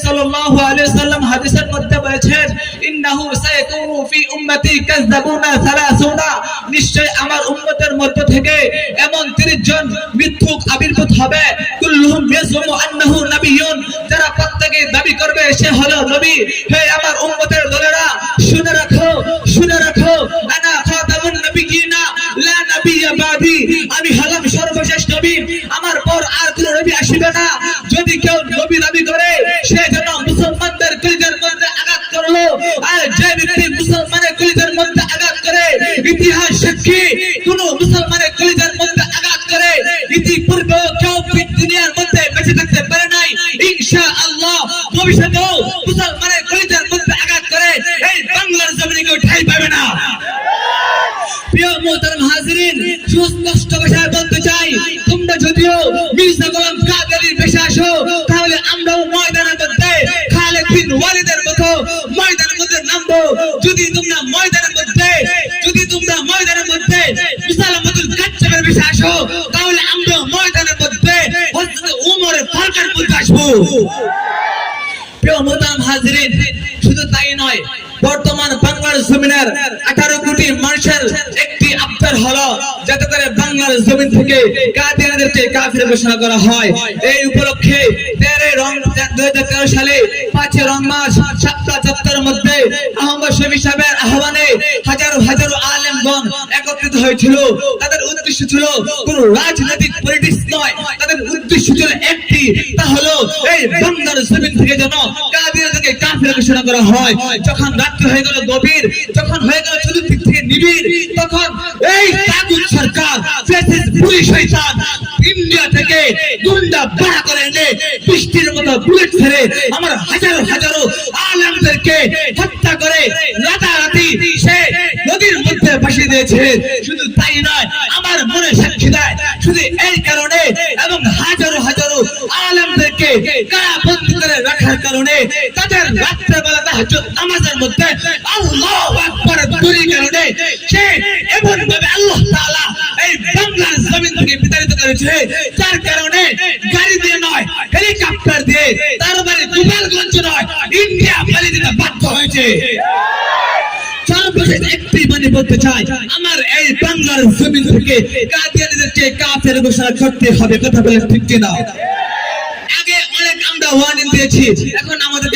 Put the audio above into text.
সাল্লাল্লাহু আলাইহি ওয়াসাল্লাম হাদিসের মধ্যে বলেছেন, ইন্নাহু সায়াকুনু ফি উম্মতি কাযযাবুনা 30, নিশ্চয় আমার উম্মতের মধ্য থেকে এমন 30 জন মিথ্যুক আবির্ভূত হবে, কুল্লুহুম ইয়াজুমু আন্নাহু নাবিয়্যুন, যারা প্রত্যেকে দাবি করবে সে হলো নবী। হে আমার উম্মতের দলেরা, শুনে রাখো, শুনে রাখো, আনা খাতামুন নবিয়্যিনা লা নাবিয়্যা বাদি, আমি হলাম সর্বশেষ নবী, আমার পর আর কোনো নবী আসবে না। যদি কেউ নবী দাবি করে সে যেন মুসলমানদের কলিজার মধ্যে আঘাত করলো, আর যে ব্যক্তি মুসলমানের কলিজার মধ্যে আঘাত করে, ইতিহাস সাক্ষী কোন মুসলমানের কলিজার মধ্যে আঘাত করে ইতিপূর্বে কেউ দুনিয়ার মধ্যে বেঁচে থাকতে পারে নাই। ইনশাআল্লাহ ভবিষ্যতেও মুসলমানের কলিজার মধ্যে আঘাত করে এই বাংলার জমিনে কেউ ঠাঁই পাবে না। প্রিয় মুহতারাম হাজিরিন, সুস্পষ্ট ভাষায় বলতে চাই, তোমরা যদিও মির্জা গোলাম কাদেরীর পেশে আসো, তাহলে আমরাও ময়দানের মধ্যে খালিদ বিন ওয়ালিদের মতো ময়দানের মধ্যে নামবো। যদি তোমরা ময়দানের মধ্যে মুসালামাতুল কাজ্জাবের পেশে আসো, তাহলে আমরাও ময়দানের মধ্যে হযরত উমরের ফারুকের মধ্যে আসবো। প্রিয় মুহতারাম হাজিরিন, শুধু তাই নয়, বর্তমান বাংলার জমিনের 18 কোটি মানুষের একটি আবদার হলো যাতে করে বাংলার জমিন থেকে কাদিয়ানীদেরকে কাফির ঘোষণা করা হয়। এই উপলক্ষে 2013 সালে 5 রং মাস সাতটা চত্বরের মধ্যে আহমদ শফি সাহেবের আহ্বানে হাজারো হাজারো আলেমগণ একত্রিত হয়েছিল। তাদের উদ্দেশ্য ছিল কোন রাজনৈতিক পলিটিক্স নয়, তাদের উদ্দেশ্য ছিল একটি, তা হলো এই বাংলার জমিন থেকে যেন কাদিয়ানীদেরকে কাফির ঘোষণা করা হয়। যখন রাত্রি হয়ে গেল গভীর, যখন হয়ে গেল চতুর্দিক থেকে নিবিড়, তখন এই তাগুত সরকার পুলিশ শয়তান ইন্ডিয়া থেকে গুন্ডা ভাড়া করে এনে বৃষ্টির মতো বুলেট ছেড়ে আমার হাজারো হাজারো আলেমদেরকে হত্যা করে রাতারাতি সে নদীর মধ্যে ভাসিয়ে দিয়েছে। শুধু তাই নয়, আমার মনে সাক্ষী দেয়, শুধু এই কারণে এবং হাজারো হাজারো আলেমদেরকে কারাবন্দী করে রাখার কারণে তাদের রাত্রেবেলা তাহাজ্জুদ নামাজের মধ্যে আল্লাহু আকবার দুই কারণে সে এমন ভাবে আল্লাহ তাআলা এই বাংলার জমিন থেকে বিতাড়িত করেছে, যার কারণে গাড়ি দিয়ে নয়, হেলিকপ্টার দিয়ে তার বাড়ি গোপালগঞ্জ নয়, ইন্ডিয়া পালিয়ে দিতে বাধ্য হয়েছে। সর্বশেষ একটি মানে বলতে চাই, আমার এই বাংলার জমিন থেকে কাদিয়ানীদেরকে কাফের ঘোষণা করতে হবে। কথা বলেন ঠিক কিনা? আগে অনেক আমরা ওয়ার্নিং দিয়েছি, এখন আমাদের